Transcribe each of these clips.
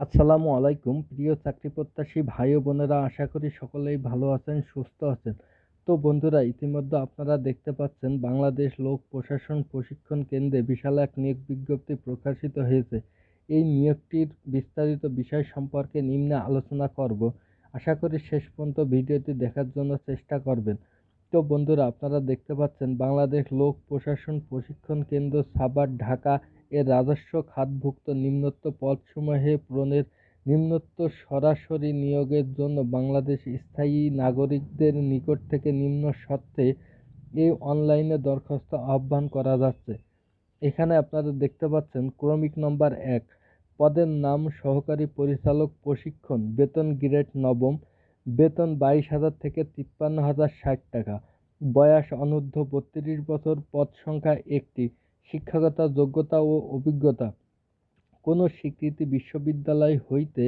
আসসালামু আলাইকুম প্রিয় চাকরি প্রত্যাশী ভাই ও বোনেরা, আশা করি সকলেই ভালো আছেন, সুস্থ আছেন। তো বন্ধুরা, ইতিমধ্যে আপনারা দেখতে পাচ্ছেন বাংলাদেশ লোক প্রশাসন প্রশিক্ষণ কেন্দ্রে বিশাল এক নিয়োগ বিজ্ঞপ্তি প্রকাশিত হয়েছে। এই নিয়োগটির বিস্তারিত বিষয় সম্পর্কে নিম্নে আলোচনা করব। আশা করি শেষ পর্যন্ত ভিডিওটি দেখার জন্য চেষ্টা করবেন। তো বন্ধুরা, আপনারা দেখতে পাচ্ছেন বাংলাদেশ লোক প্রশাসন প্রশিক্ষণ কেন্দ্র সাভার, ঢাকা এর রাজস্ব খাতভুক্ত নিম্নোক্ত পদসমূহে পূরণের নিম্নোক্ত সরাসরি নিয়োগের জন্য বাংলাদেশ স্থায়ী নাগরিকদের নিকট থেকে নিম্ন শর্তে এই অনলাইনে দরখাস্ত আহ্বান করা যাচ্ছে। এখানে আপনারা দেখতে পাচ্ছেন ক্রমিক নম্বর ১, পদের নাম সহকারী পরিচালক প্রশিক্ষণ, বেতন গ্রেড নবম, বেতন 22,000 থেকে 53,060 টাকা, বয়স অনূর্ধ্ব 32 বছর, পদ সংখ্যা 1টি, শিক্ষাগত যোগ্যতা ও অভিজ্ঞতা কোনো স্বীকৃত বিশ্ববিদ্যালয় হইতে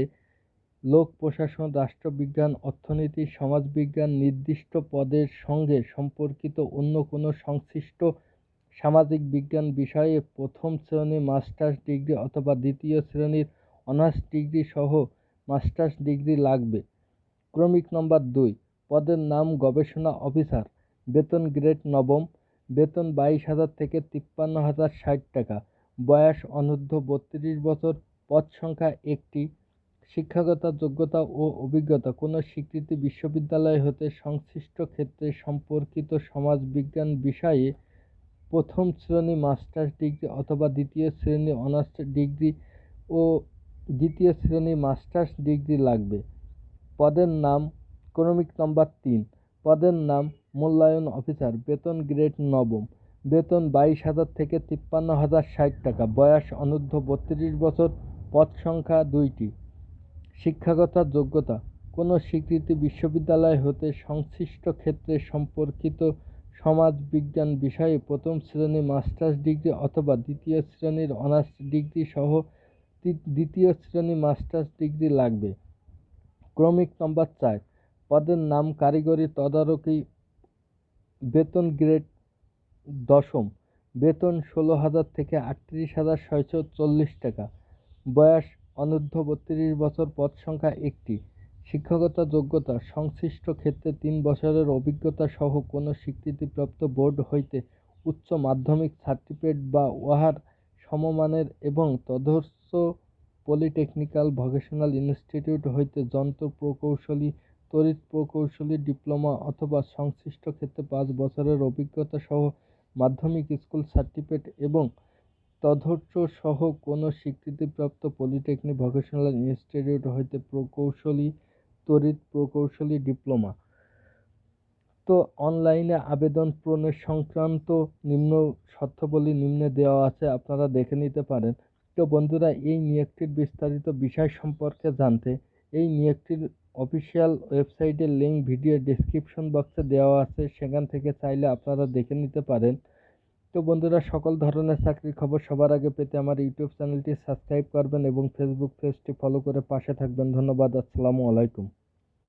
লোক প্রশাসন, রাষ্ট্রবিজ্ঞান, অর্থনীতি, সমাজবিজ্ঞান নির্দিষ্ট পদের সঙ্গে সম্পর্কিত অন্য কোনো সংশ্লিষ্ট সামাজিক বিজ্ঞান বিষয়ে প্রথম শ্রেণীর মাস্টার্স ডিগ্রি অথবা দ্বিতীয় শ্রেণীর অনার্স ডিগ্রি সহ মাস্টার্স ডিগ্রি লাগবে। ক্রমিক নম্বর ২, পদের নাম গবেষণা অফিসার, বেতন গ্রেড নবম, বেতন 22,000 থেকে 53,060 টাকা, বয়স অনূর্ধ্ব 32 বছর, পদ সংখ্যা 1টি, শিক্ষাগত যোগ্যতা ও অভিজ্ঞতা কোনো স্বীকৃত বিশ্ববিদ্যালয় হতে সংশ্লিষ্ট ক্ষেত্রে সম্পর্কিত সমাজবিজ্ঞান বিষয়ে প্রথম শ্রেণী মাস্টার্স ডিগ্রি অথবা দ্বিতীয় শ্রেণী অনার্স ডিগ্রি ও দ্বিতীয় শ্রেণী মাস্টার্স ডিগ্রি লাগবে। পদের নাম ক্রমিক নম্বর ৩, পদের নাম মূল্যায়ন অফিসার, বেতন গ্রেড নবম, বেতন 22,000 থেকে 53,060 টাকা, বয়স অনূর্ধ্ব 32 বছর, পদ সংখ্যা 2টি, শিক্ষাগত যোগ্যতা কোনো স্বীকৃত বিশ্ববিদ্যালয় হতে সংশ্লিষ্ট ক্ষেত্রে সম্পর্কিত সমাজবিজ্ঞান বিষয়ে প্রথম শ্রেণী মাস্টার্স ডিগ্রি অথবা দ্বিতীয় শ্রেণীর অনার্স ডিগ্রি সহ দ্বিতীয় শ্রেণী মাস্টার্স ডিগ্রি লাগবে। ক্রমিক নম্বর ৪, পদের নাম কারিগরি তদারকি, বেতন গ্রেড দশম, বেতন 16,000 থেকে 38,640 টাকা, বয়স অনূর্ধ্ব 32 বছর, পদ সংখ্যা 1টি, শিক্ষাগত যোগ্যতা সংশ্লিষ্ট ক্ষেত্রে 3 বছরের অভিজ্ঞতা সহ কোনো স্বীকৃতিপ্রাপ্ত বোর্ড হইতে উচ্চ মাধ্যমিক সার্টিফিকেট বা উহার সমমানের এবং তদর্থ পলিটেকনিক্যাল ভোকেশনাল ইনস্টিটিউট হইতে যন্ত্র প্রকৌশলী, তড়িৎ প্রকৌশলী ডিপ্লোমা অথবা সংশ্লিষ্ট ক্ষেত্রে 5 বছরের অভিজ্ঞতা সহ মাধ্যমিক স্কুল সার্টিফিকেট এবং তদর্থ সহ কোনো স্বীকৃতিপ্রাপ্ত পলিটেকনিক ভোকেশনাল ইনস্টিটিউট হইতে প্রকৌশলী, তড়িৎ প্রকৌশলী ডিপ্লোমা। তো অনলাইনে আবেদন পূরণের সংক্রান্ত নিম্ন শর্তাবলী নিম্নে দেওয়া আছে, আপনারা দেখে নিতে পারেন। তো বন্ধুরা, এই নিয়োগটির বিস্তারিত বিষয় সম্পর্কে জানতে এই নিয়োগটির অফিসিয়াল ওয়েবসাইটের লিঙ্ক ভিডিও ডেসক্রিপশন বক্সে দেওয়া আছে, সেখান থেকে চাইলে আপনারা দেখে নিতে পারেন। তো বন্ধুরা, সকল ধরনের চাকরির খবর সবার আগে পেতে আমার ইউটিউব চ্যানেলটি সাবস্ক্রাইব করবেন এবং ফেসবুক পেজটি ফলো করে পাশে থাকবেন। ধন্যবাদ। আসসালামু আলাইকুম।